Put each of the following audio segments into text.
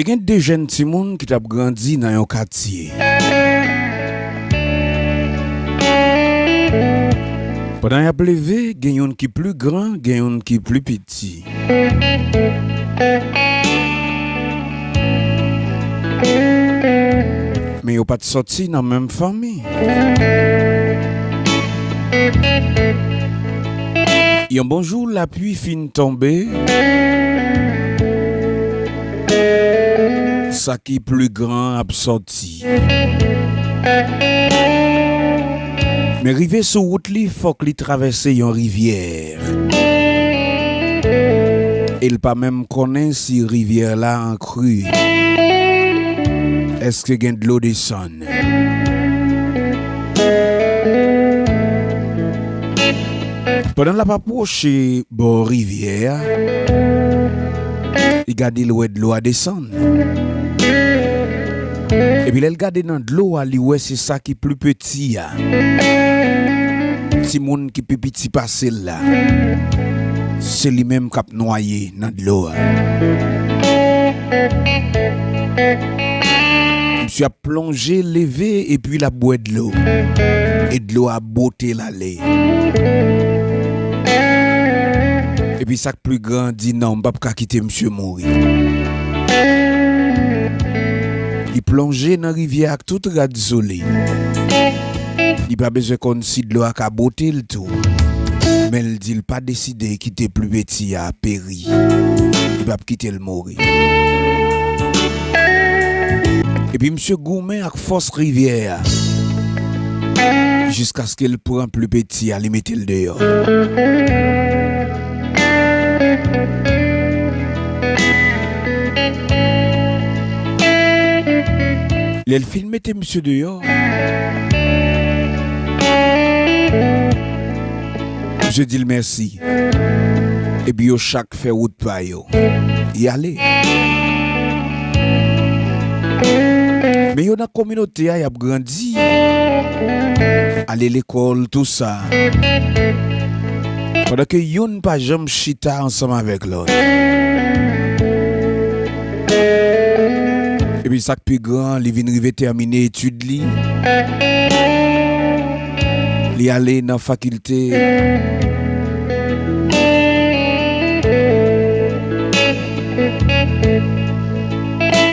Te gen des jeunes ti moun qui t'a grandi dans un quartier. Pendant y a levé, gen yon qui plus grand, gen yon qui plus petit. Mais yo pas de sorti dans même famille. Yon bonjour la pluie fin tomber. Ça qui plus grand a sorti. Mais rivé sur route li faut que li traverser yon rivière. Il pas même connaît si rivière là en crue. Est-ce que gen de l'eau descend? Pendant la approche bon rivière, il garde l'eau de l'eau à descendre. Et puis il garde dans de l'eau à lui ouais c'est ça qui plus petit ya. Si moun qui plus petit passer là. C'est lui même qui a noyé dans de l'eau. Monsieur a plongé, levé et puis la boit de l'eau. Et de l'eau a botté l'allée. Et puis ça plus grand dit non, m'pa pas quitter monsieur mourir. Il plongeait dans la rivière avec toute rade soleil. Il pas besoin qu'on si de l'eau a botté le tout. Mais il dit pas décidé quitter plus petit à péri. Il va quitter le mourir. Et puis monsieur Goumet avec force rivière jusqu'à ce qu'il prenne plus petit à lui mettre le dehors. Le film était monsieur dehors. Je dis le merci. Et puis, chaque fait route pa yo. Y aller. Mais yo dans la communauté, y a grandi. Aller à l'école, tout ça. Pendant que yon pas jamais chita ensemble avec l'autre. Et puis, ça plus grand, il vient arriver terminer études li. Il aller dans la faculté.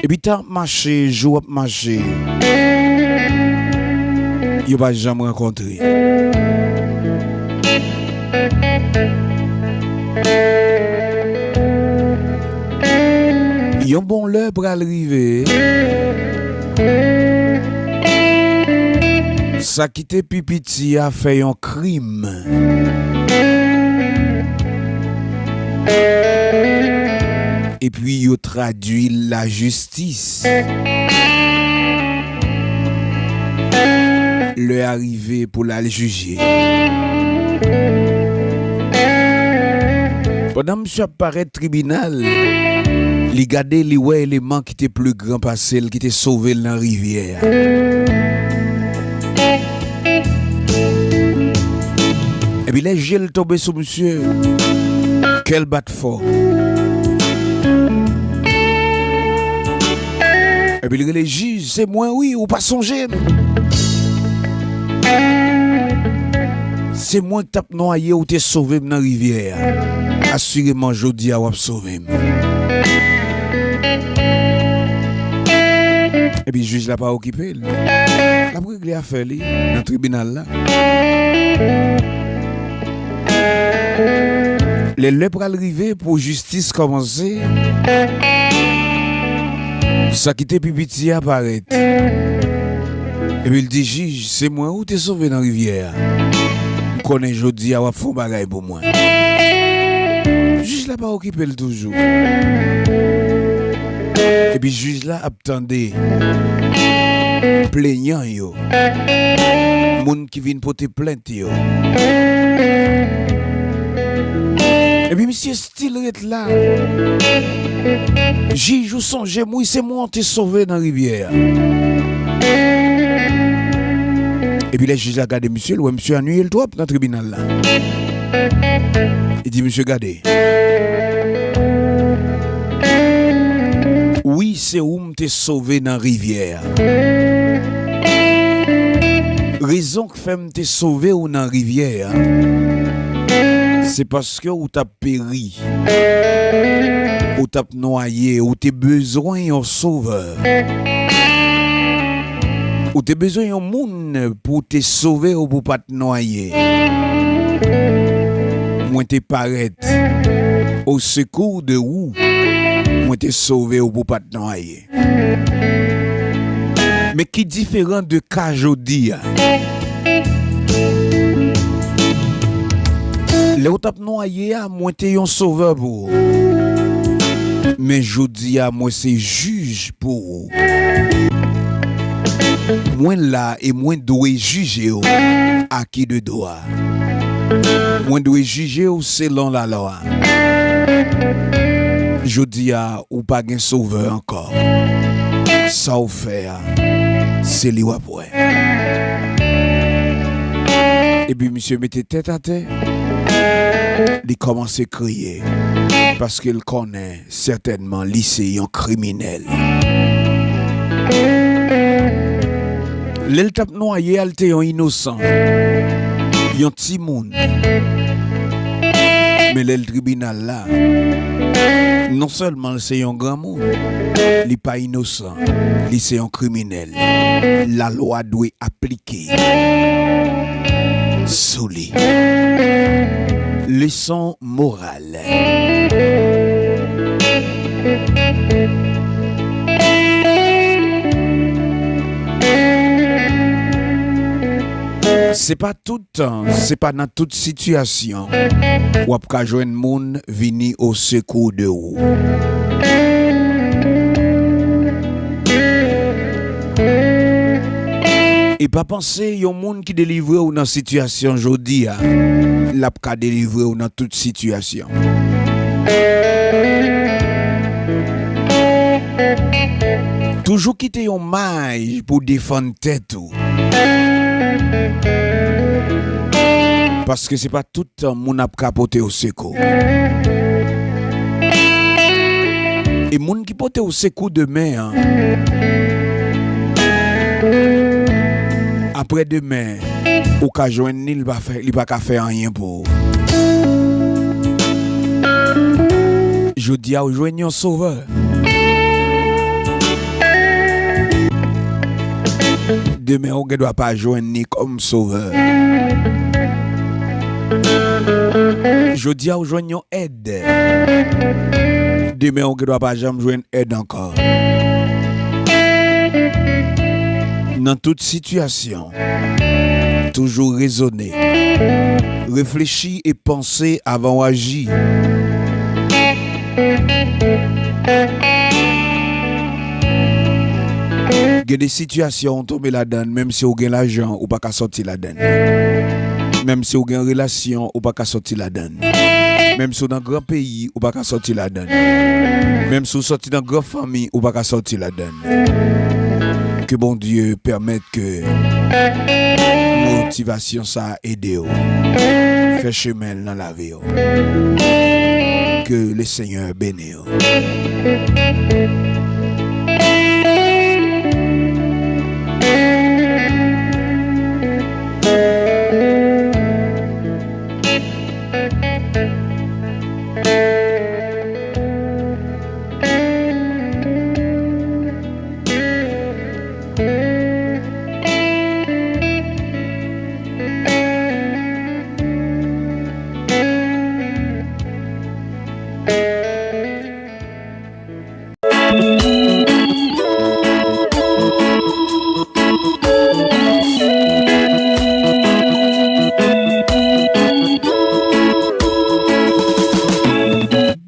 Et puis tant marché, jour marché. Il va jamais rencontrer. Yon bon l'heure pour arriver. Ça qui te pipiti a fait un crime. Et puis yo traduit la justice. Le arrivé pour la juger. Pendant monsieur apparaît tribunal, li gade li ouais élément qui était plus grand passé qui était sauvé dans la rivière. Et puis les gels tombé sur monsieur. Quel bat fort. Et puis les juges, c'est moi oui ou pas songer. C'est moi qui tape noyé ou t'es sauvé dans la rivière. Assurément jodi a ou sauvé. Et puis le juge l'a pas occupé. La brigade a fait li dans le tribunal là. Les lèvres arrivés pour justice commencer. Ça qui était pipiti apparaît. Et puis il dit juge, c'est moi ou t'es sauvé dans la rivière. Connais jodi a fond bagay pour moi. Juge l'a pas occupé le toujours. Et puis juge là attendait. Plaignant yo. Moun qui vient porter plainte yo. Et puis monsieur Style est là. Juge ou songe moi c'est moi t'es sauvé dans la rivière. Et puis les juges a regardé monsieur, ouais monsieur a nué le trop dans le tribunal là. Il dit monsieur gardez. Oui, c'est où m'te sauvé dans rivière. Raison que fait m'te sauvé ou dans rivière, c'est parce que ou t'as péri, ou t'as noyé, ou t'as besoin d'un sauveur. Ou t'as besoin d'un monde pour te sauver ou pour pas te noyer. Moi te paraît au secours de où moi te sauvé ou pour pas te noyer. Mais qui différent de cas jodi a. Le ou tap noyé a moi te yon sauveur pour. Mais jodi a moi c'est juge pour. Moi là et moi dois juger à qui de droit. Moi dois juger selon la loi. Je dis à ou pas gen sauveur encore. Ça ou fait c'est lui après. Et puis monsieur mettait tête à tête. Il commence à crier parce qu'il connaît certainement lycée un criminel. L'el tap noyé al te yon innocent. Yon ti moun. Mais l'el tribunal là, non seulement c'est un grand monde, il n'est pas innocent, il c'est un criminel. La loi doit appliquer. Sous lui. Leçon morale. C'est pas tout temps, c'est pas dans toute situation où ap ka joindre moun vini au secours de ou. Et pas penser yon moun qui délivre ou dans situation jodi a, l'ap ka délivrer ou dans toute situation. Toujours quitter yon maille pour défendre tête ou. Parce que c'est pas tout le temps moun ap capoter au secours. Et moun qui pote au secours demain, après demain, ou ka joindre il va ka faire rien pour. Je dis à ou joindre un sauveur. Demain, on ne doit pas joindre ni comme sauveur. Je dis à joindre aide. Demain, on ne doit pas jamais joindre aide encore. Dans toute situation, toujours raisonner, réfléchir et penser avant d'agir. Il y a des situations où on tombe là-dedans, même si on a l'argent, ou pas qu'à sortir là-dedans. Même si on a une relation, ou pas qu'à sortir là-dedans. Même si on a un grand pays, ou pas qu'à sortir là-dedans. Même si on sortit dans une grande famille, ou pas qu'à sortir là-dedans. Que bon Dieu permette que motivation ça aide. Fait chemin dans la vie. Que le Seigneur bénisse.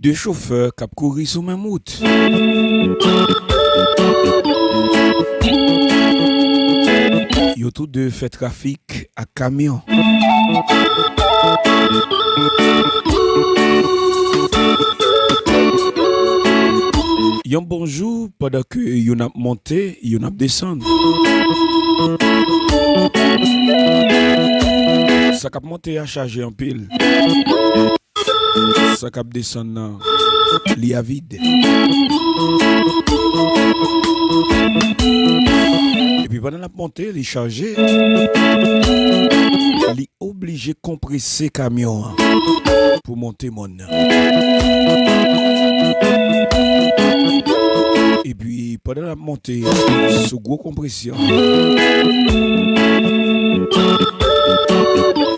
Deux chauffeurs qui ont couru sous même route. Ils ont tous deux fait trafic à camion. Ils ont bonjour pendant que ils ont monté, ils ont descendu. Ça a monté à charger en pile. Ça cap descendre li a vide. Et puis pendant la montée, il chargé, il est obligé de compresser camion pour monter mon. Et puis pendant la montée, ce gros compression,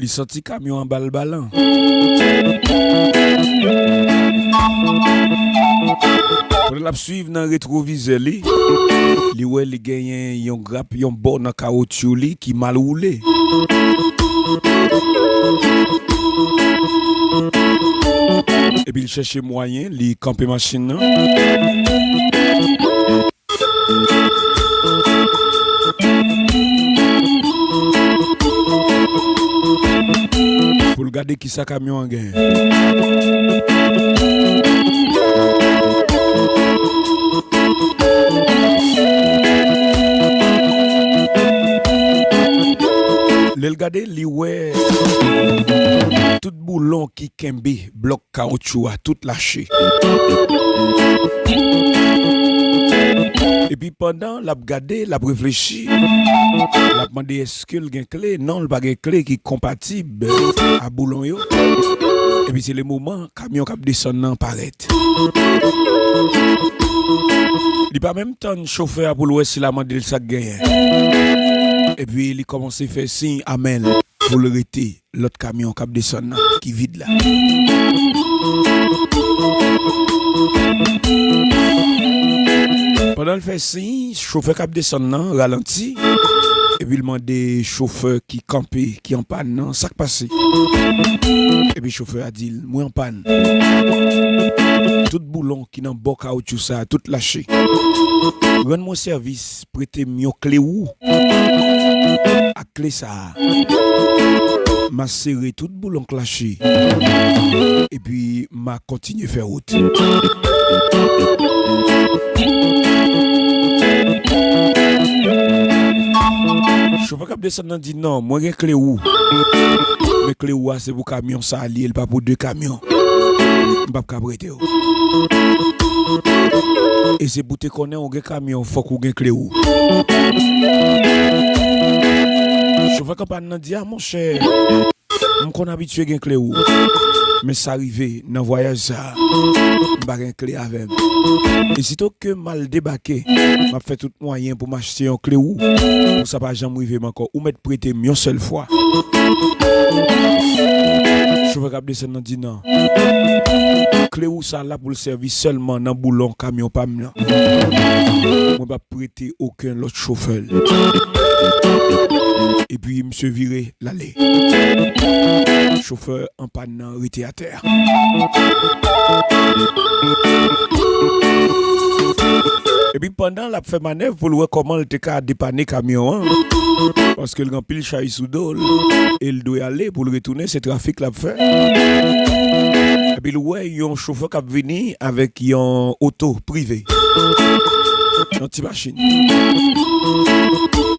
il sorti camion en balle-ballant. Pendant la suivre dans le rétroviseur, il gagne un grappe, un bon dans caoutchouc qui mal roulé. Et puis il cherche moyen, il campe machine. Pour regarder qui sa camion en gain. Le regarder, li ouais tout boulon qui kembe bloc caoutchouc a tout lâché. Et puis pendant l'a regardé, l'a réfléchi, l'a demandé est-ce que le clé non, le pas clé qui compatible à boulon yo. Et puis c'est le moment camion qui descend nan paraît. Il pas même temps chauffeur pour le si la mandel ça gagne. Et puis il commence à faire signe amen pour le arrêter l'autre camion qui descend qui vide là. Pendant le fait signe, chauffeur qui descend ralenti et puis il demande chauffeur qui campé qui en panne non ça qui passe. Et puis chauffeur a dit moi en panne. Tout boulon qui dans bon caoutchouc ça tout lâché. Rends-moi service, prêtez-moi clé ou à clé ça. M'a serré tout boulon lâché. Et puis m'a continué faire route. Chauffeur qui descend dit non, moi j'ai clé ou. Mais clé ou c'est pour camion ça allié, pas pour deux camions. M'pas ka prêter. Et c'est pour te connaître un camion, faut qu'on ait clé ou. Chauffeur qui pas dit ah mon cher, m'kon habitué gen clé ou. Mais ça arrivé dans voyage ça, m'pas gen clé avec. Et sitôt que mal débarqué, m'a fait tout moyen pour m'acheter un clé ou. Pour ça pas jamais arrivé encore ou mettre prêter une seule fois. Chauffeur qui descend dit non. Clé ou ça là pour le service seulement dans boulon camion pas moi. Moi pas prêter aucun autre chauffeur. Et puis monsieur viré l'aller. Chauffeur en panne arrêté à terre. Et puis pendant la fait manœuvre pour voir comment le TK dépanner camion hein? Parce que le grand pile chaille sous dol et il doit aller pour le retourner ce trafic l'a fait. Et puis ouais, il y a un chauffeur qui venu avec un auto privé. Une petite machine.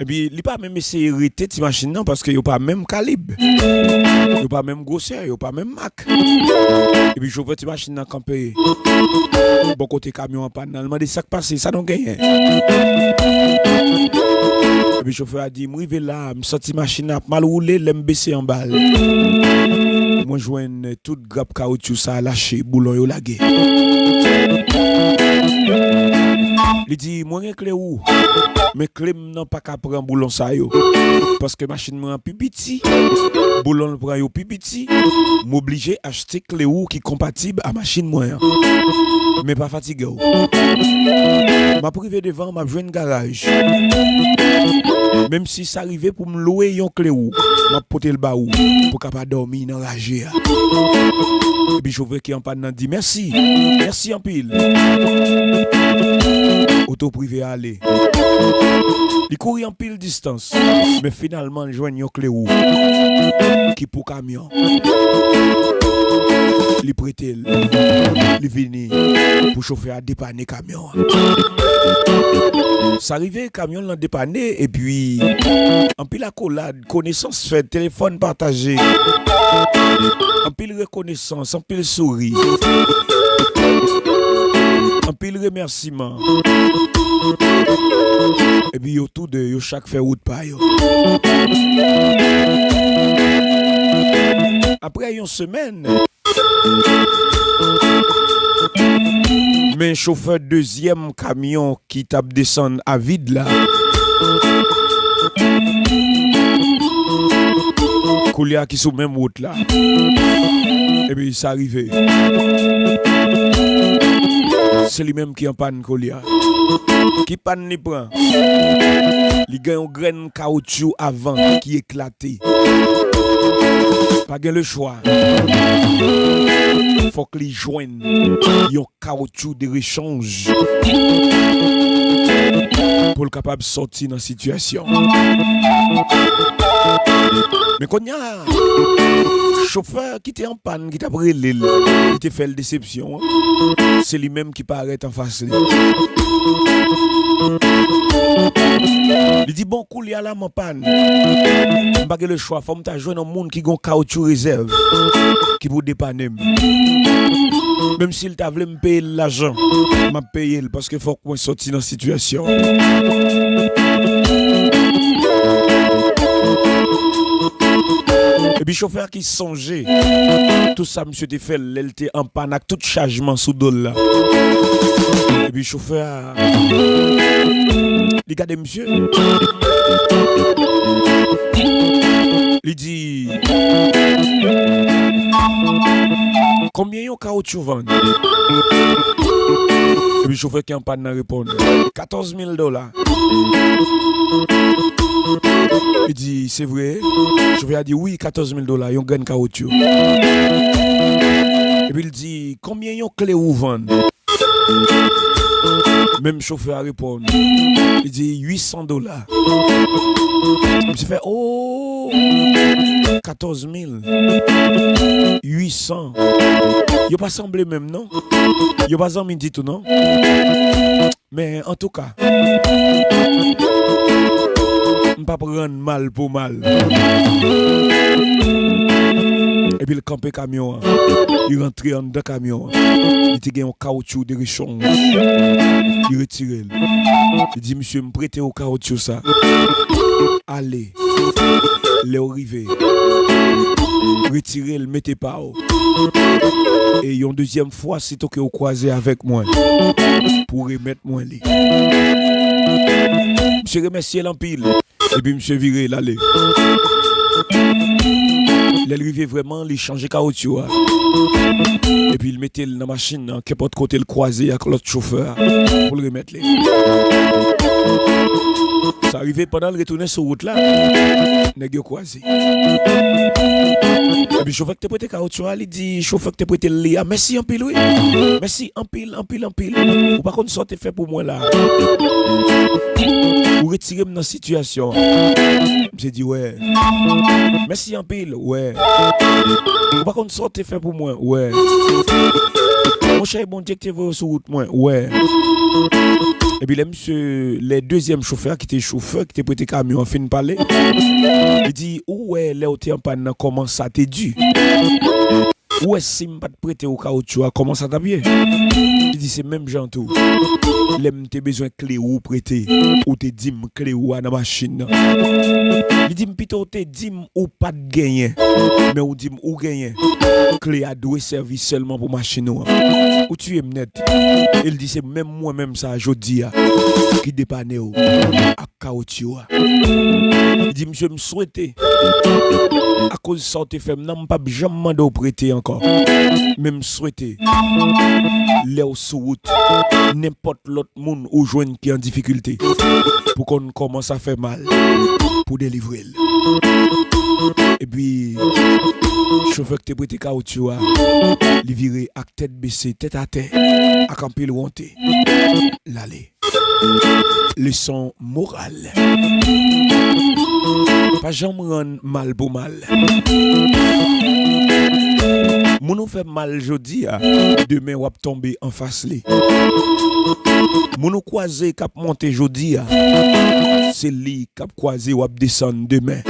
Et puis il pas même essayé d'arrêter cette machine non parce qu'il n'y a pas même calibre. Il n'y a pas même grosseur, il n'y a pas même marque. Et puis chauffeur cette machine dans campé. Bon côté camion en panne, il m'a dit ça qui passe, ça non gagne. Et puis chauffeur a dit moi vais là, me sorti machine a mal roulé, l'aime baisser en balle. Moi joindre toute grappe caoutchouc ça lâché, boulon yo lagué. Il dit moi gen clé ou mais clé non pas qu'à prendre boulon ça yo parce que machine moi plus petit boulon prend yo plus petit m'obligé acheter clé ou qui compatible à machine moi mais pas fatigué m'a privé devant m'a joindre garage même si ça arrivait pour me louer yon clé ou m'a porter le baou pour capable dormir dans la GA. Et puis chauffeur qui en panne dit merci en pile. Auto privé aller. Il courit en pile distance mais finalement il joigne yon clé ou qui pour camion. Il prête il vini pour chauffeur à dépanner camion. Ça arrivait camion l'a dépanné et puis en pile accolade connaissance fait téléphone partagé en pile reconnaissance en pile sourire Un pile remerciement. Et puis yo tout de yo chaque fait route pa yo. Après une semaine, mais chauffeur deuxième camion qui tape descendre à vide là. Koulia qui sous même route là. Et puis ça arrivé. C'est lui-même qui en panne Koulia. Qui panne ni prend. Il gagne une graine caoutchouc avant qui éclaté. Pas gain le choix. Faut que les joignent un caoutchouc de rechange pour le capable de sortir dans la situation. Mais quand il y a un chauffeur qui était en panne, qui t'a pris l'île, qui t'a fait la déception, c'est lui-même qui paraît en face. Il dit bon coup, il y a là mon panne. Je pas le choix, faut me jouer un monde qui a un caoutchouc réserve qui pour dépanner. Même s'il t'a voulu me payer l'argent, m'a payé parce que faut que je sorte dans la situation. Et puis chauffeur qui songeait, tout ça monsieur te fait, il était en panne avec tout chargement sous dol là. Et puis chauffeur, regardez monsieur, il dit combien yon caoutchouc vend? Et puis chauffeur qui en panne répond $14,000. Il dit c'est vrai? Chauffeur a dit oui, $14,000, yon gagne caoutchouc. Et puis il dit combien yon clé ou vend? Même chauffeur a répondu. Il dit $800. Il s'est fait oh 14,800. Il pas semblé même non? Il pas semblé dit tout non? Mais en tout cas, on pas prendre mal pour mal. Et puis le campé camion, il rentre en deux camions. Il était un caoutchouc de rechange. Il retire. Il dit monsieur, me prêtez au caoutchouc ça. Allez, les arrivés. Retirez le mettez pas. Et une deuxième fois, c'est que vous croisez avec moi pour remettre moi les. Monsieur remercie l'empile. Et puis monsieur viré l'aller. Il arrivait vraiment, il changeait caoutchouc. Et puis il mettait dans la machine, qui peut côté le croisé avec l'autre chauffeur pour le remettre. Ça arrivait pendant le retourner sur route là, nèg yo croisé. Et puis chauffeur qui te prêté caoutchouc, il dit chauffeur qui te prêté le merci en pile oui. Merci en pile. Ou par contre sortez fait pour moi là. Ou retirer dans la situation. J'ai dit ouais. Merci en pile, ouais. Ou par contre sortez fait pour moi, ouais. Mon cher bon Dieu que tu vas sur route moi, ouais. Et puis les deuxième chauffeur qui était chauffeur qui était prêté camion en fin de parler. Il dit ouais, là où tu es en panne comment ça t'est dû. Ouais, si je ne pas te prêter au caoutchouc, comment ça t'a bien? Il dit c'est même genre tout. L'aime t'es besoin de clé ou prêter ou te dit clé ou à la machine. Il dit plutôt te dit ou pas de gagner mais ou dit ou gagner. Clé a doué service seulement pour machine ou tu es net. Il dit c'est même moi même ça jodi qui dépanne ou à caoutchouc. Il dit monsieur me souhaiter à cause de ça te fait n'a pas jamais de prêter encore. Même souhaiter les sous route n'importe l'autre monde ou joindre qui est en difficulté pour qu'on commence à faire mal pour délivrer. Et puis chauffeur qui te prêté caoutchouc il viré à tête baissée tête à terre à camper le monter l'aller leçon morale pas jamais rendre mal pour mal. Moun nous fait mal jodi demain ou tomber en face li. Moun nous croiser cap monter jodi c'est li cap croiser ou descendre demain.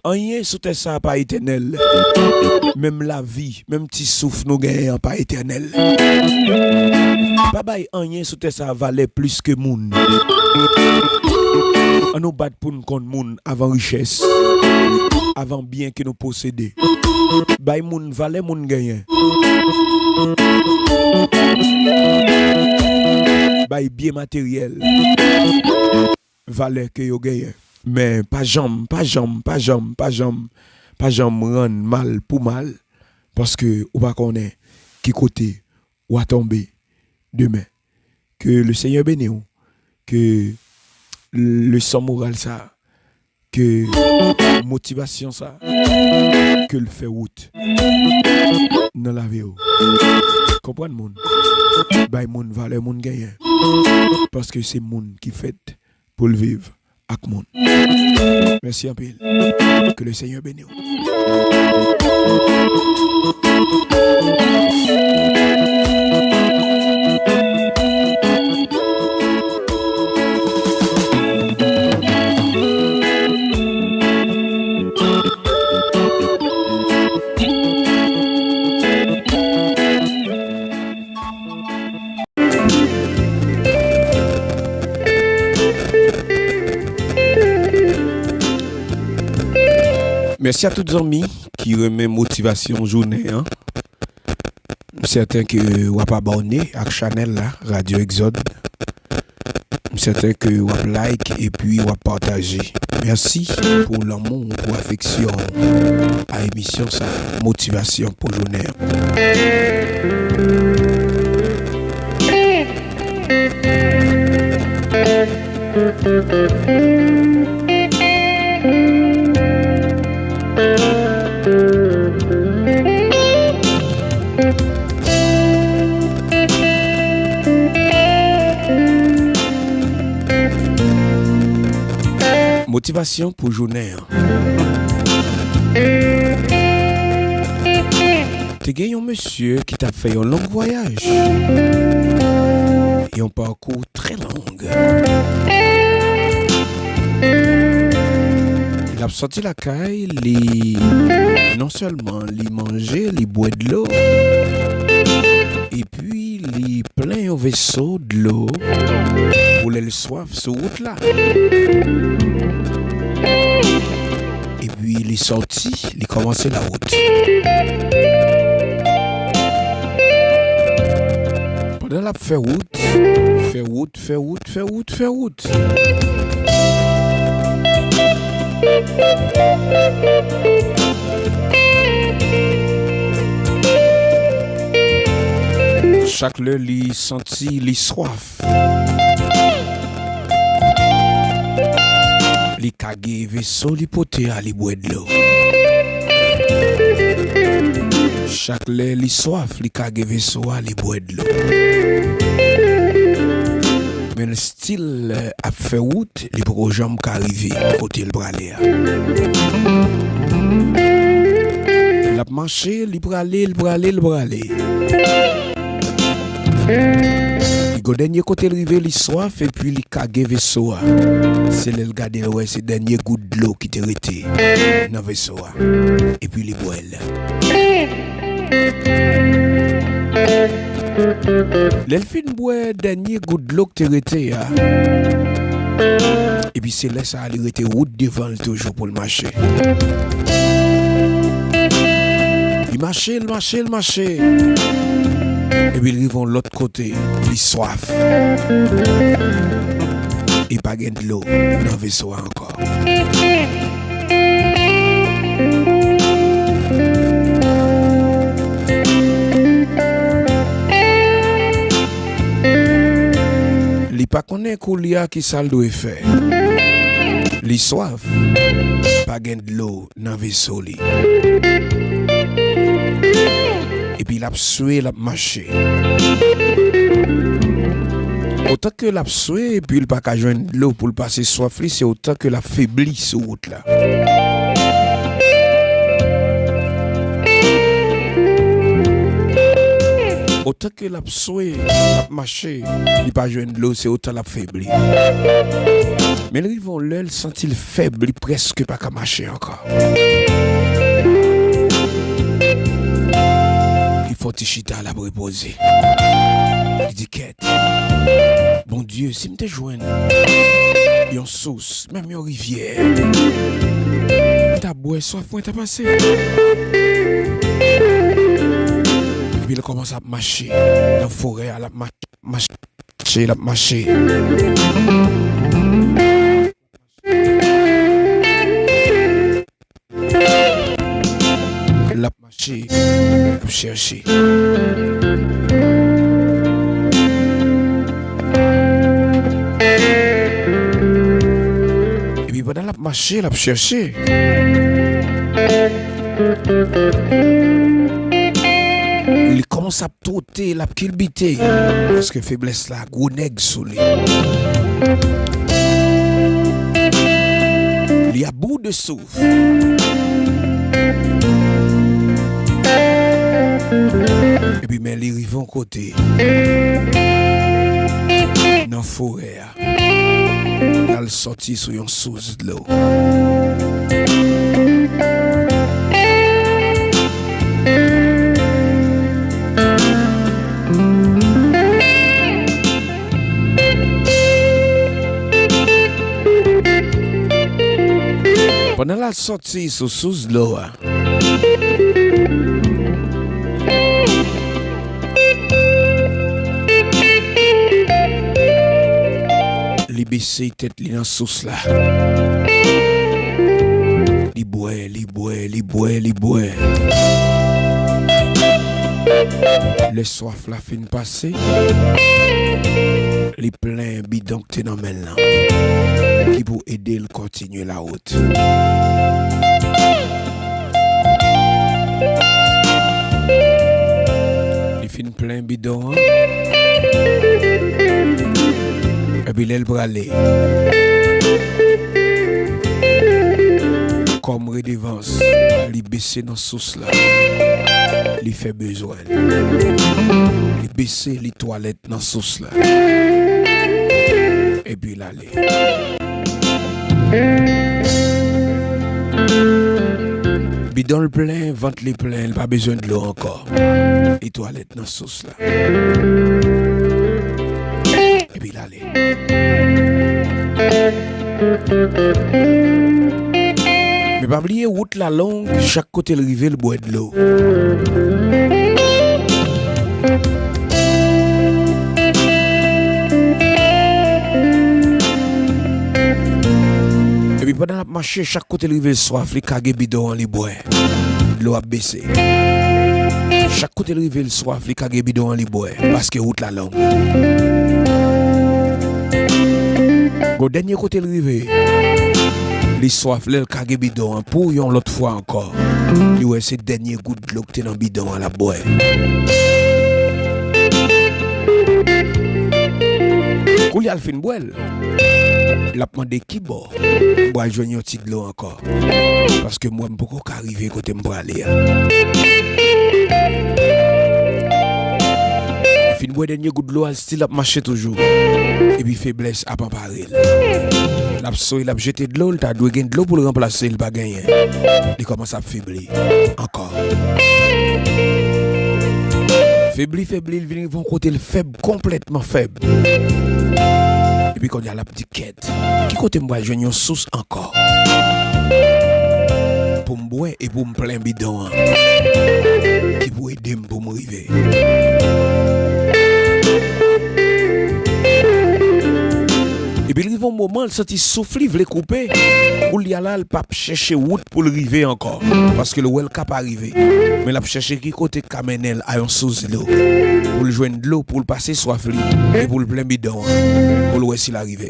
Rien rien sous terre ça pas éternel. Même la vie, même petit souffle nous gagne pas éternel. Pas bail rien sous terre ça valait plus que moun. On nous bat pour nous contre moun avant richesse, avant bien que nous posséder. Bay moun valait moun gagne. Bay bien matériel. Valait que yo gagne. Mais pas jambe rendre mal pour mal parce que ou pas connaît qui côté ou à tomber demain. Que le Seigneur bénisse, que le sang moral ça, que motivation ça, que le fait route dans la vie. Comprenez moun? Bay moun valeur moun gagne parce que c'est moun qui fait pour le vivre avec moun. Merci un peu. Que le Seigneur bénisse. Merci à tous les amis qui remettent motivation journée. Certain que vous pas abonné à la chaîne là, Radio Exode. Certain que vous like et puis vous partager. Merci pour l'amour, pour l'affection à l'émission ça, motivation pour journée. Motivation pour journée. Tu gagnes un monsieur qui t'a fait un long voyage et un parcours très long. Il a sorti la caille, non seulement les manger, les boire de l'eau, et puis les plein au vaisseau de l'eau pour les soif sur route là. Et puis il est sorti, il a commencé la route. Pendant la fait route. Chaque l'heure, il sentit les soif. Les kage vaisseau, les potés à les boire de l'eau. Chaque l'heure, les soif, les kage vaisseau à les boire de l'eau. Mais le style a fait route, les projets qui arrivent côté le bralé. Il a marché, le bralé. Le dernier côté rivé, il soif et puis il kage vaisseau. C'est le garder ouais, c'est dernier goutte de l'eau qui te rete dans le vaisseau. Et puis il boit. L'elfine boit dernier goutte de l'eau qui te rete. Et puis c'est là ça aller rete route devant toujours pour le marcher. Il marchait. Et puis ils vont de l'autre côté, ils soif. Et pas gain de l'eau dans le vaisseau encore. Li pas connaît koulia qui ça doit faire. Li soif. Pas gain de l'eau dans le vaisseau li. Et puis il a sué, il a marché. Autant que l'a sué, et puis il n'a pas joindre l'eau pour le passer soif, c'est autant que l'a faibli sur route là. Autant que l'a soué, l'a marché, il pas joindre de l'eau, c'est autant l'a faibli. Mais le rivon l'œil sent-il faible, il presque pas qu'à marcher encore. Il faut tichita à la reposer. Il dit quête. Bon Dieu, si m'te joindre, yon source, même yon rivière. T'as boire soif, point t'as passé. Puis il commence à marcher dans la forêt, à la marcher, la marcher. La marcher, la chercher. Et puis pendant la marcher, la chercher. Il commence à trotter, la kilbiter. Parce que faiblesse là, gros nègre sous lui. Il y a bout de souffle. Et puis mais les rivons côté. Dans la forêt. Elle sortit sur une source de l'eau. Pendant la sortie sur sous l'eau, li baisse tête li dans sauce là. Li boit. Le soif la fin passé. Li plein bidon que t'es dans maintenant. Qui pour aider le continuer la route. Il fin plein bidon. Et puis il va aller. Comme redevance, il baisse dans sauce là. Il fait besoin. Il baisse les toilettes dans sauce là. Et puis il allait. Bidon le plein, ventre le plein, il pas besoin de l'eau encore. Les toilettes dans sauce là. Et puis il allait. Mais pas oublier route la longue, chaque côté le rivière le boit de l'eau. Et puis pendant la marche, chaque côté le rivière soif, les kage bidon les boit. L'eau a baissé. Chaque côté le rivière soif, les kage bidon les boit parce que route la longue. Au dernier côté le rivière. Les soif, le kage bidon pour yon l'autre fois encore. Li ouais c'est dernier goutte de l'eau que t'es dans bidon à la boire. Kou li al fin boire. La demandé qui boit. Boire joindre un petit de l'eau encore. Parce que moi m'poko arriver côté m'po aller. Fin boire dernier goutte de l'eau, al style a marcher toujours. Et puis faiblesse à pas parler. Il a jeté de l'eau, il a doué de l'eau pour le remplacer, il n'a pas gagné. Il commence à faiblir. Encore. Faibli, ils vont côté le faible, complètement faible. Et puis quand il y a la petite quête, qui côté moi, je une source encore. Pour me boire et pour me plein bidon. Qui pour aider pour me arriver. Et puis il arrive un moment, il sentit souffler, il voulait couper. Pour lui aller, il pas chercher route pour le river encore. Parce que le well cap arrivé. Mais il a cherché qui côté Kamenel à un sous l'eau. Pour le joindre de l'eau, pour le passer soif et pour le plein bidon. Pour le voir s'il arrive.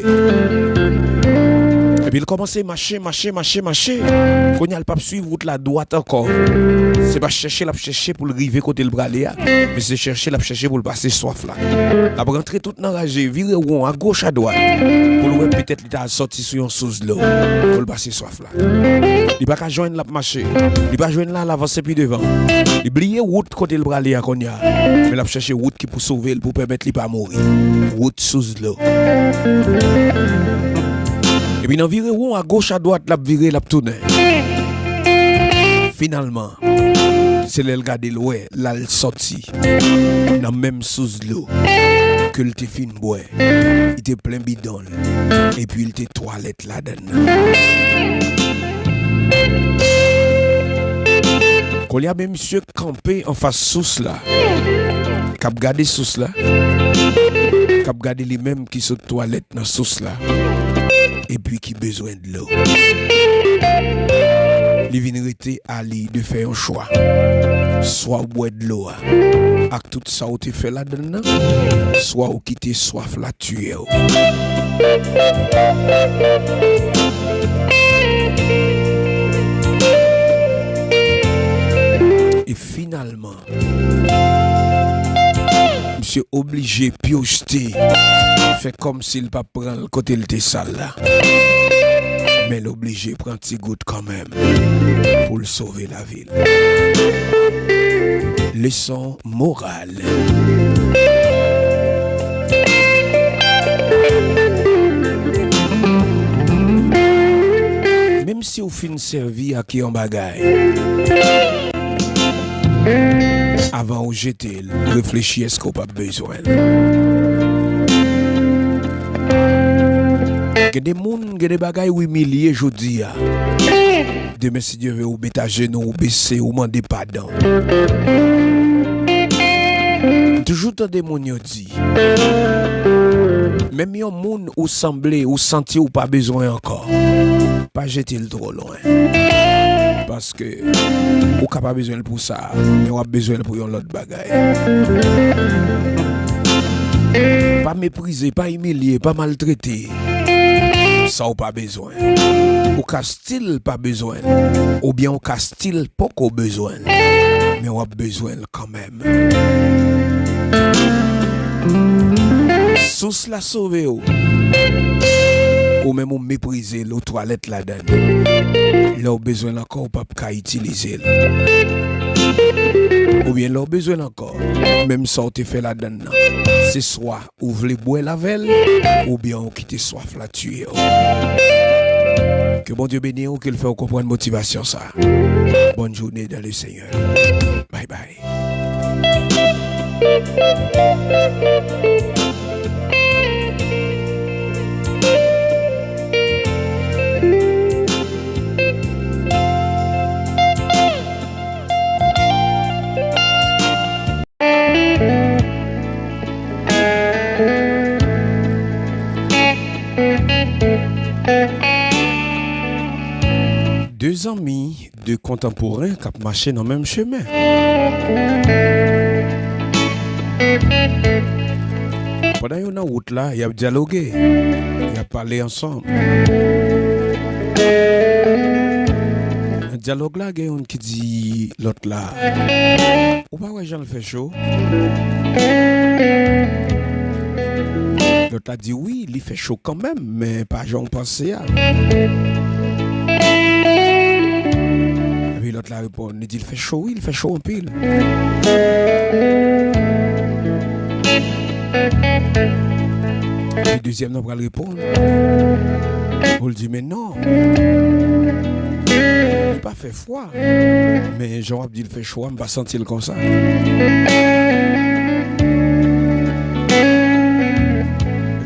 Et puis il commence à marcher. Quand il pas suivre route la droite encore. C'est pas chercher pour le river côté le bralé, mais c'est chercher pour le passer soif là. La rentrer tout enragé, virer rond à gauche à droite pour le peut-être il a sorti sur une source de l'eau pour le passer soif là. Il pas qu'à joindre la marcher. Il pas joindre là l'avancer puis devant. Il oublier route côté le bralé à Konya. Mais la chercher route qui pour sauver pour permettre lui pas mourir. Route sous l'eau. Et puis dans virer rond à gauche à droite la virer la tourner. Finalement, c'est le regarder l'eau, là il sorti dans même sous l'eau que le te fin bois. Il était plein bidon et puis il était toilette là-dedans. Quand il y a même monsieur campé en face sous là, cap garder sous là, cap garder les mêmes qui sont toilette dans sous là et puis qui besoin de l'eau. Les vignerité à lui de faire un choix. Soit boire de l'eau, avec tout ça où tu fait là-dedans, soit ou quitter soif la tuer. Et finalement, monsieur obligé piocher, fait comme s'il pas prend le côté de sale là. Mais l'obligé prend petit goutte quand même pour le sauver la ville. Leçon morale. Même si vous fin servi à qui en bagaille, avant de jeter, réfléchis est-ce qu'on a besoin. Il y a des gens qui ont des bagailles humiliés aujourd'hui. Demain, si Dieu veut, ou bêta genou, ou baisser, ou demander pardon. Toujours dans des gens qui dit. Même si un monde ou semblé, ou senti, ou pas besoin encore. Pas jeter le trop loin. Parce que, ou n'a pas besoin pour ça, mais on a besoin pour une autre bagaille. Pas mépriser, pas humilier, pas maltraiter. Ça ou pas besoin. Ou ka style pas besoin. Ou bien ou ka style pas qu'on besoin. Mais on a besoin quand même. Sous la sauver ou même ou mépriser l'eau toilette là-dedans. Là, besoin encore pas qu'à utiliser. Ou bien là, besoin encore. Même ça, tu fait là-dedans. C'est soit ou voulez boire la velle, ou bien on quitte soif la tuer. Que bon Dieu bénisse ou qu'il fait comprendre motivation ça. Bonne journée dans le Seigneur. Bye bye. Deux amis, deux contemporains qui ont marché dans le même chemin. Pendant une route là, ils ont dialogué, ils ont parlé ensemble. Un dialogue là, il y a un qui dit l'autre là, ou pas ouais, j'en fais chaud. L'autre a dit oui, il fait chaud quand même, mais pas j'en pensais à. Et puis l'autre la répond, il dit il fait chaud, oui, il fait chaud en pile. Le deuxième n'a pas répondre. On lui dit mais non. Il n'a pas fait froid. Mais Jean dit il fait chaud, on va sentir comme ça.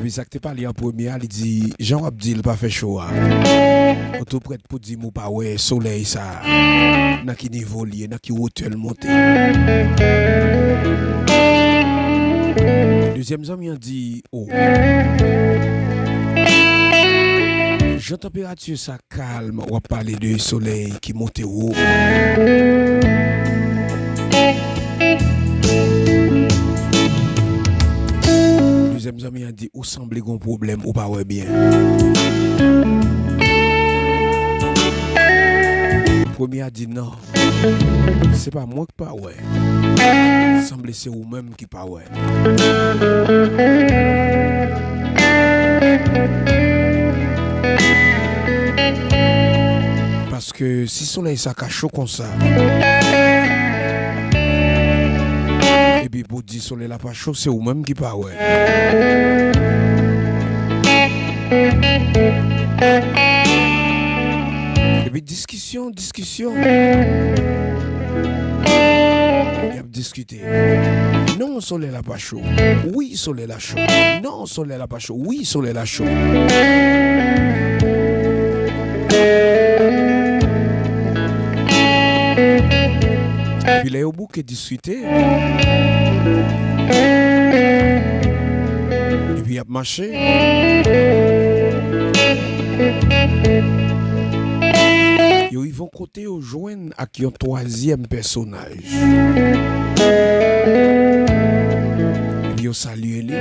Ça que tu parles en premier, il dit Jean Abdil pas fait chaud. On tout prêt pour dire mon pas ouais soleil ça. N'a qui niveau lié, n'a qui hauteur monter. Deuxième homme il dit oh. Jean température ça calme, on va parler de soleil qui monte haut. Deuxième ami a dit, où semble un problème ou pas ouais bien. dit non. C'est pas moi qui pas ouais. Semble c'est vous-même qui pas ouais. Parce que si soleil ça cache comme ça. Et puis pour dire soleil la pas chaud, c'est vous-même qui pas ouais. Et puis discussion. Il a discuté. Non, soleil la pas chaud. Oui, soleil la chaud. Non, soleil la pas chaud. Oui, soleil la chaud. Puis là, au bout que discuté. Et puis il a marché. Ils vont côté au joindre à qui un troisième personnage. Ils ont salué lui.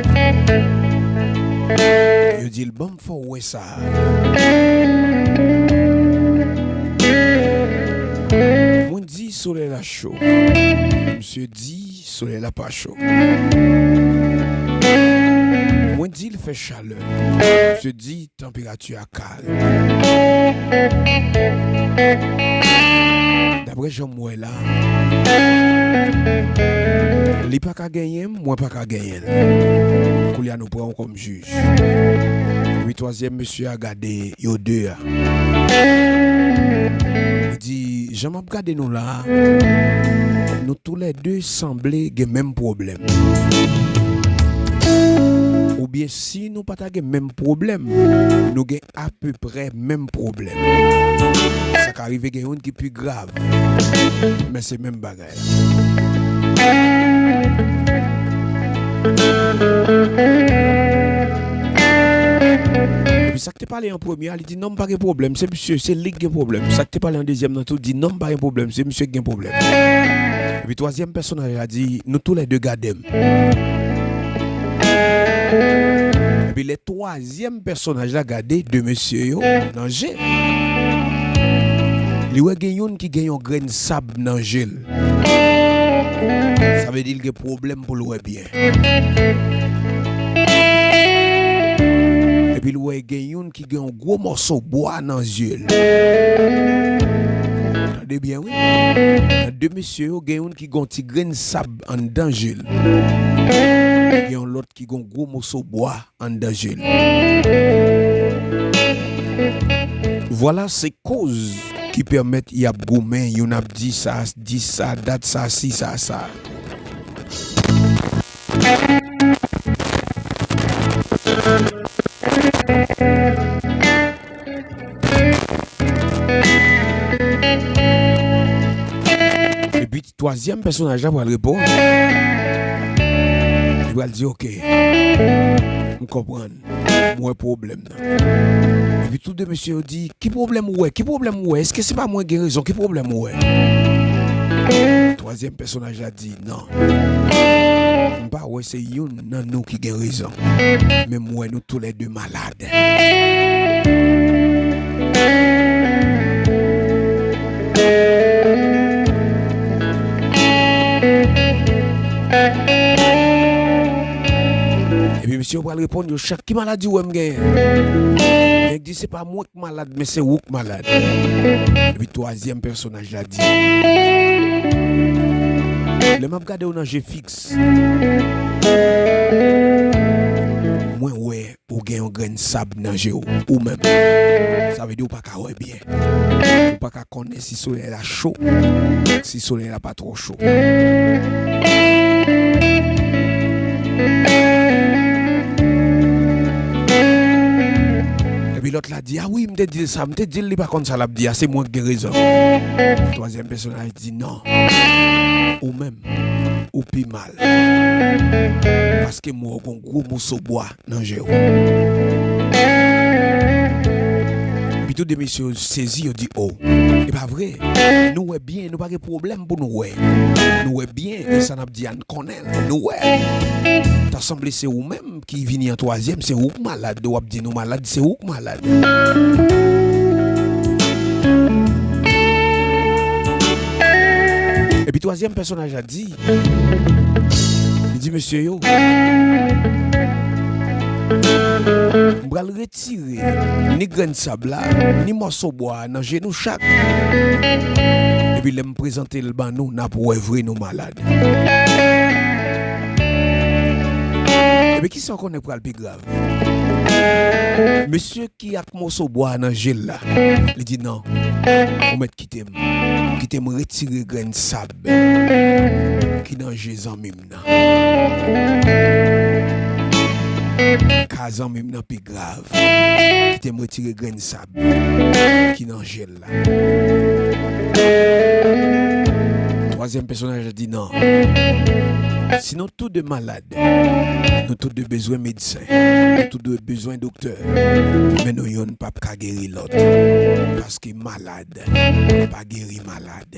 Ils ont dit le bon faut ouais ça. Moi dit soleil la chaud. Monsieur dit soleil la pas chaud. Moi dit il fait chaleur. Monsieur dit température à calme. D'après Jean-Moué là, il n'est pas qu'à gagner, moi pas qu'à gagner. Koulia nous prend comme juge. Le troisième monsieur a gardé yo deux. Il dit, j'aime regarder nous là, nous tous les deux semblaient avoir le même problème. Ou bien si nous pas le même problème, nous avons à peu près le même problème. Ça qui arrive qu'il y a une qui est plus grave, mais c'est même bagaille. Et puis ça que tu parlé en premier, il dit non, pas de problème, c'est monsieur, c'est lui qui a un problème. Ça que tu parlé en deuxième, il dit non, pas de problème, c'est monsieur qui a un problème. Et puis troisième personnage a dit, nous tous les deux gardons. Et puis le troisième personnage a gardé de monsieur dans gel. Il y a quelqu'un qui gagne un grain de sable dans gel. Ça veut dire qu'il y a un problème pour le bien. Et puis il y a quelqu'un qui gagne un gros morceau de bois dans gel. Entendez bien, oui? Deux messieurs, il y a un qui gagne un petit grain de sable dans gel. Il y a l'autre qui a un gros morceau de bois en danger. Voilà ces causes qui permettent y a gourmet, y en a dit ça, date ça, si ça. Et puis troisième personnage là va répondre. Il va dire ok, je comprends, moi problème. Et puis tous deux messieurs dit qui problème ouais, est-ce que c'est pas moi qui ai raison, qui problème ouais. Troisième personnage a dit non. Pas ouais, c'est une dans nous qui a raison. Mais moi nous tous les deux malades. Et puis monsieur va répondre chaque qui maladie ou m'gagne. Il dit c'est pas moi qui malade mais c'est vous qui malade. Et puis troisième personnage a dit le m'a regardé un jeu fixe. Moi ouais, ou gagne un grain de sable dans jeu ou même. Ça veut dire pas qu'à ouais bien. Ou pas qu'à connaître si soleil est chaud, si soleil est pas trop chaud. Et puis l'autre l'a dit, ah oui, m'te dit ça, m'te dit il pas comme ça l'a dit, c'est moi qui ai raison. Troisième personnage dit non. Ou même, ou plus mal. Parce que moi, j'ai un gros morceau de bois dans le jeu. Puis tous les messieurs saisis, ils disent oh, c'est pas vrai. Nous est bien, nous pas de problème pour nous. Nous est bien, et ça n'a pas dit à nous connaître. Nous est. T'as semblé c'est vous-même qui vient en troisième, c'est vous malade. Ou dit nous malade, c'est vous malade. troisième personnage a dit, il dit, monsieur yo, on va le retirer, ni grain de sable là, ni morceau bois, dans genou chaque. Et puis, il me présenter le ban, nous, n'a pour vrai, nous malades. Et puis, qui s'en connaît pour le plus grave? Monsieur qui a morceau bois dans gel là, il dit non, on met quitter me retirer grain de sable qui dans gel en même nan. Kazan même nan plus grave. Quitter me retirer grain de sable qui dans gel là. Troisième personnage a dit non. Sinon, tous de malades, nous tous de besoin médecin, nous tous de besoin docteur, mais nous n'avons pas qu'à guérir l'autre. Parce que malade, pas guérir malade.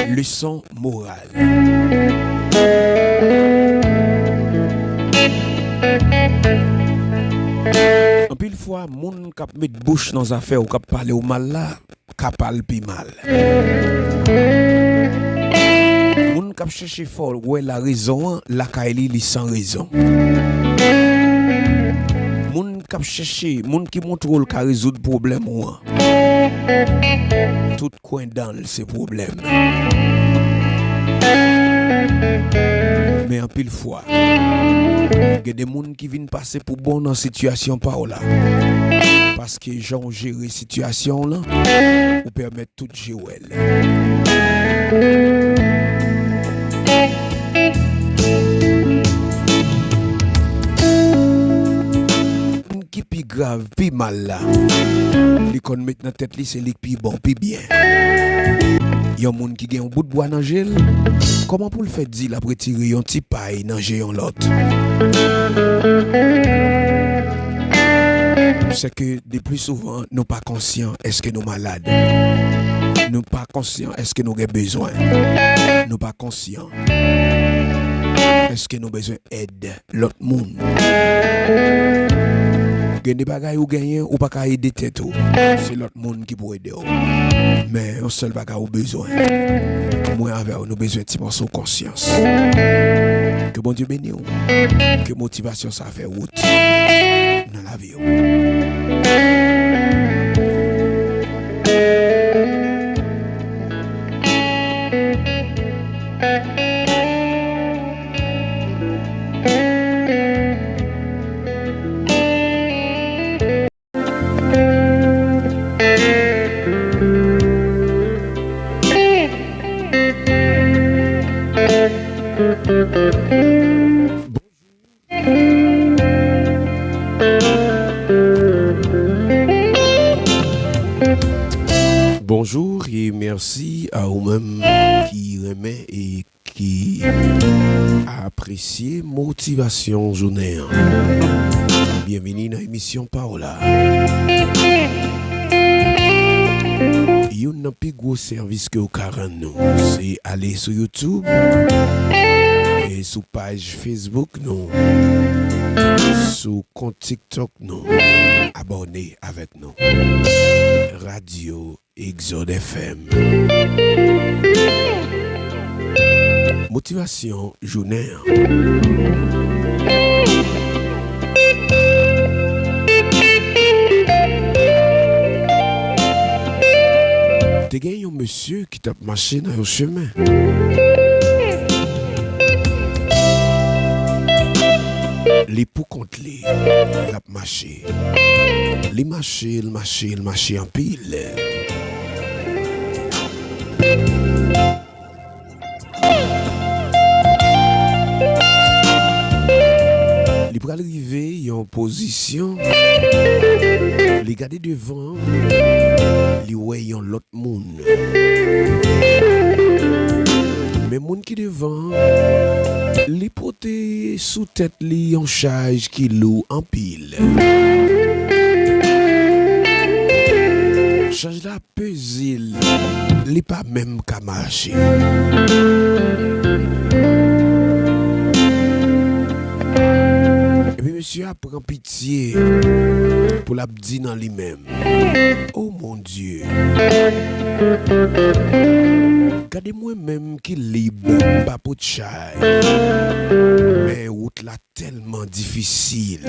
Leçon morale. En pile fois, moun k'ap met bouche dans affaire ou k'ap parler au mal là, k'ap parle pi mal. Moun k'ap chercher fort, ouais la raison, la kaili li sans raison. Moun k'ap chercher, moun qui montre le ka résoudre problème ou. Tout coin dans ces problèmes. Mais en pile fois, il y a des gens qui viennent passer pour bon dans la situation par là. Parce que gens gèrent la situation là, ou permettre tout gérer. Qui plus grave, plus mal là. Les qu'on met dans tête c'est les plus bon, plus bien. Il y a un monde qui a un bout de bois dans gel. Comment pour le faire dire la retirer un petit paille dans géant l'autre? C'est que de plus souvent nous pas conscients est-ce que nous malades. Nous pas conscients est-ce que nous avons besoin. Nous pas conscients est-ce que nous avons besoin d'aide l'autre monde. Des bagages ou gagner ou pas qu'à aider tête ou c'est l'autre monde qui peut aider mais un seul bagage ou besoin moi avec nous besoin de petit morceau conscience que bon Dieu bénisse que motivation ça fait route dans la vie. Bonjour et merci à vous-même qui remet et qui apprécie motivation journée. Bienvenue dans l'émission Paola. Il y a un plus gros service que au 40 nous, c'est aller sur YouTube et sur page Facebook nous, sur compte TikTok nous, abonnez avec nous. Radio Exode FM. Motivation journée. Te gagne un monsieur qui tape marché dans le chemin. Les pour contre les la marché. Les marché, le marché en pile. Il peut arriver en position, les garder devant, les voyant l'autre monde. Mais monde qui devant, les poter sous tête li en charge qui loue en pile. Charge la pesile, li pas même qu'à marcher. Et puis monsieur a pris pitié, pour la dire dans lui-même. Oh mon Dieu. Regardez-moi même qui libre, pas pour chai. Mais route là tellement difficile.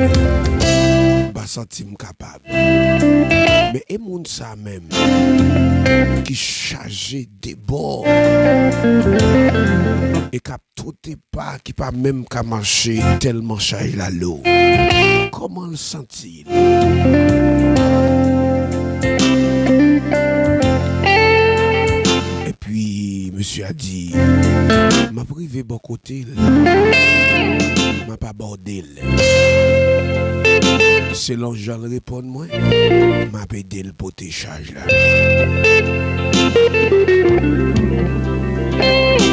Pas sentir capable. Mais et moun ça même qui chargé des bords et cap tout est pas qui pas même qu'à marcher tellement chargé la l'eau. Comment le sentir? Et puis monsieur a dit m'a privé bon côté m'a pas bordé. Selon Jean répond moi, m'a pédé le poté charge là.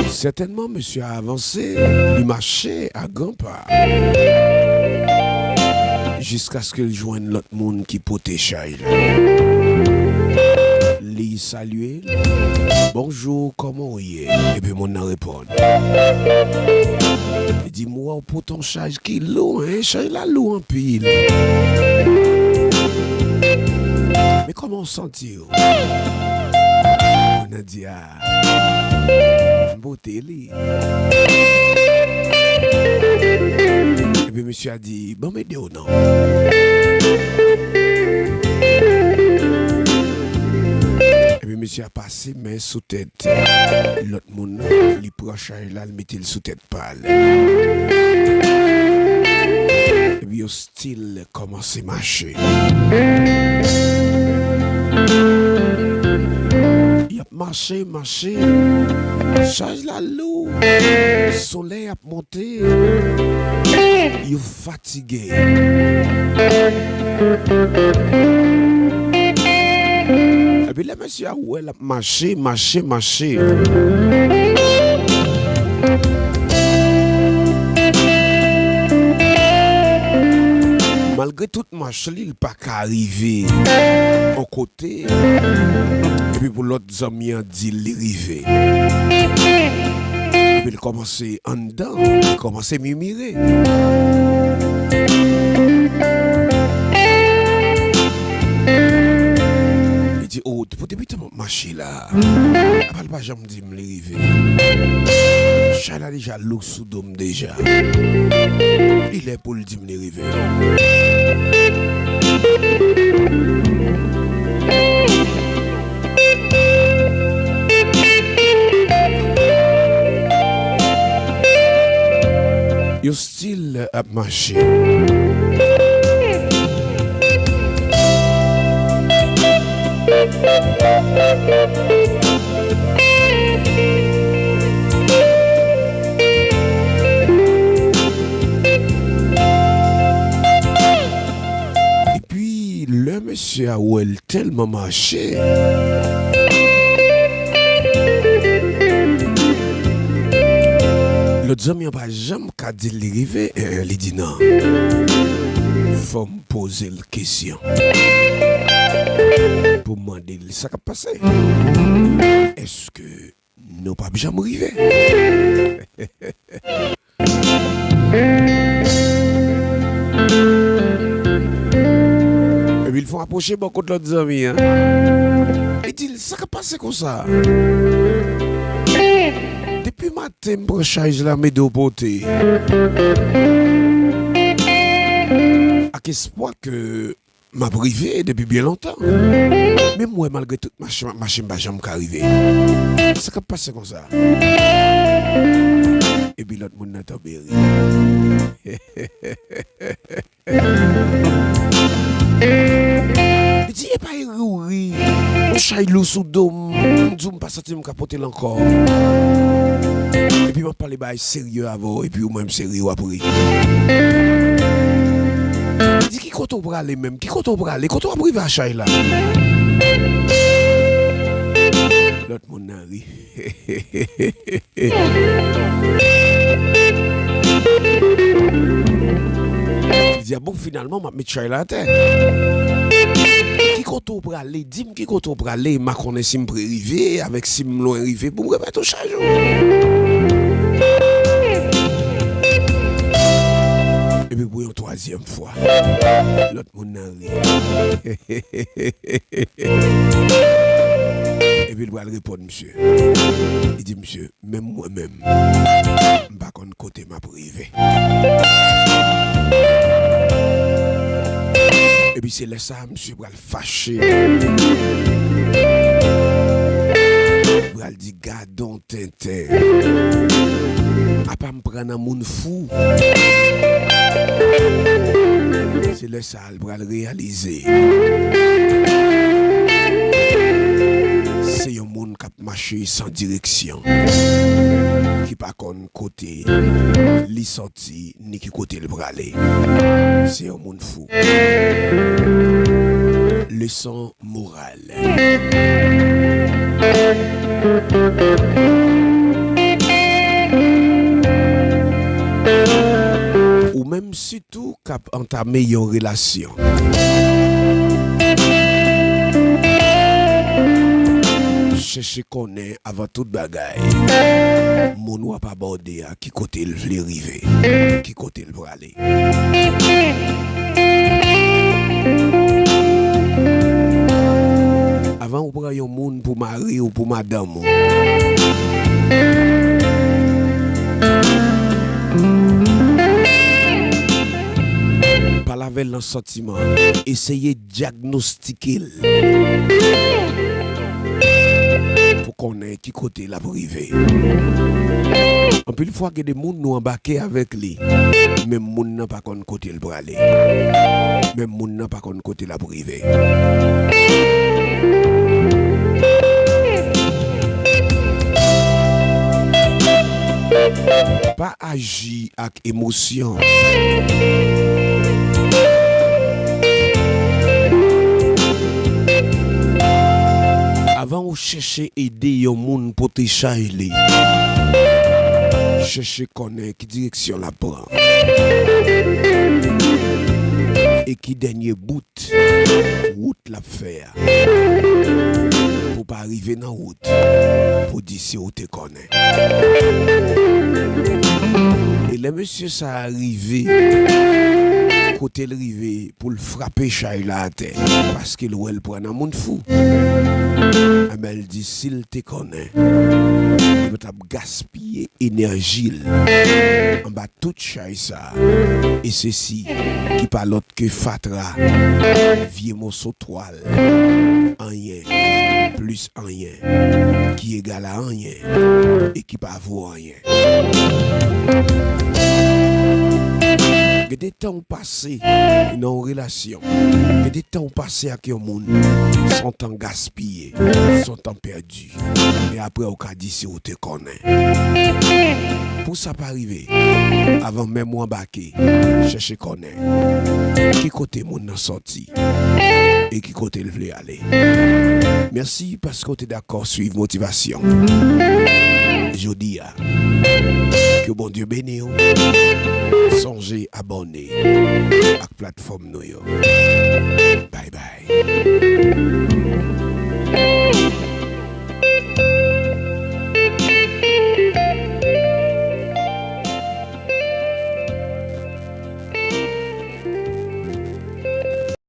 Certainement monsieur a avancé, il marchait à grands pas. Jusqu'à ce qu'il joigne l'autre monde qui poté charge là. Lui saluer. Bonjour, comment vous êtes? Et puis mon a répond. Il dit moi pour ton charge qui lourd, hein, charge la lourd en pile. Mais comment on sentit? On a dit beauté li. Et puis monsieur a dit bon mais ou non. Et puis monsieur a passé main sous tête. L'autre monde, il prend charge là, il mettait sous tête pâle. Et puis au style commence à marcher. Il a marché, charge la l'eau. Soleil a monté. Il est fatigué. Et puis là, monsieur a marché. Malgré toute marche, il n'a pas qu'à arriver au côté. Et puis pour l'autre ami, il dit qu'il arrive. Et puis il commence en dedans, il commence à murmurer. Il dit, oh, pour débuter mon marché là, je ne pas jamais dire que je arrive. Chala déjà l'eau sous dôme déjà. Il est pour le dire que je arrive. Yo style a marché. Et puis le monsieur a ouel tellement marché. L'autre ami n'a pas jamais qu'à dire l'arrivée, il dit non. Faut me poser la question. Pour me demander ce qui a passé. Est-ce que nous pas jamais arrivé? Et puis il faut approcher beaucoup de l'autre amis. Il dit, ça qui a passé comme ça? Depuis matin, je prends charge la mes deux potés. Avec espoir que m'a privé depuis bien longtemps. Mais moi, malgré tout, ma machine va jamais arriver. Ça qui passe comme ça. Et puis l'autre monde n'a pas tombé. Il dit, il pas rourir. On chaille l'eau sous dôme. Je ne pas sentir me capoter encore. Et puis, je parle de sérieux avant. Et puis, moi-même sérieux après. Il dit, qui compte pour aller même? Qui compte pour aller? Quand on va arriver à chaille là? L'autre monde n'a ri. Il dit, bon, finalement, je vais mettre chaille là à terre. Qui compte pour aller? Dis-moi qui compte pour aller. Je connais si je peux arriver, avec si je peux arriver pour me remettre au charge. Et puis, pour pour une troisième fois. L'autre monde n'a rien. Et puis il va répondre, monsieur. Il dit, monsieur, même moi-même, je ne vais pas côté ma privée. Et puis c'est là ça, monsieur, va le fâcher. Va le dire, gardons Tintin. A pas me prendre un monde fou. C'est là ça, il va le réaliser. C'est un monde qui a marché sans direction. Qui pas qu'on côté li sorti ni qui côté le braler. C'est un monde fou. Leçon morale. Ou même surtout cap entamer une relation. Chercher connaît avant toute bagaille. Mon ou pas abordé à qui côté il veut arriver, qui côté il veut aller. Avant ou prend un monde pour mari ou pour madame. Pas laver le sentiment, essayer de diagnostiquer. Pour qu'on ait qui côté la privée. En plus, une fois que des gens nous embarqués avec lui, même les gens n'ont pas qu'on côté le braler. Même les gens n'ont pas qu'on côté la privée. Pas agir avec émotion. Avant de chercher aider un monde pour te chailler, chercher connaître qui direction la prend et qui dernier bout route la faire pour pas arriver dans route pour dire si on te connaît. Et le monsieur ça arrivé côté le rivé pour le frapper Chaille à terre parce qu'il ou elle prend un monde fou. Elle dit s'il te connaît, il va gaspiller énergie en bas toute Chaille ça. Et ceci qui pas l'autre que Fatra, vieux morceau toile, rien plus rien qui égale à rien et qui pas vaut rien. Il y a des temps passés dans une relation, il y a des temps passés avec un monde, son temps gaspillé, son temps perdu. Et après, au cas d'ici, on te connaît. Pour ça pas arriver, avant même moi embarquer, chercher connaître qui côté monde n'a sorti et qui côté le voulait aller. Merci parce que tu es d'accord suivre motivation. Je dis que bon Dieu bénisse. Songez abonner à la plateforme nous. Bye bye.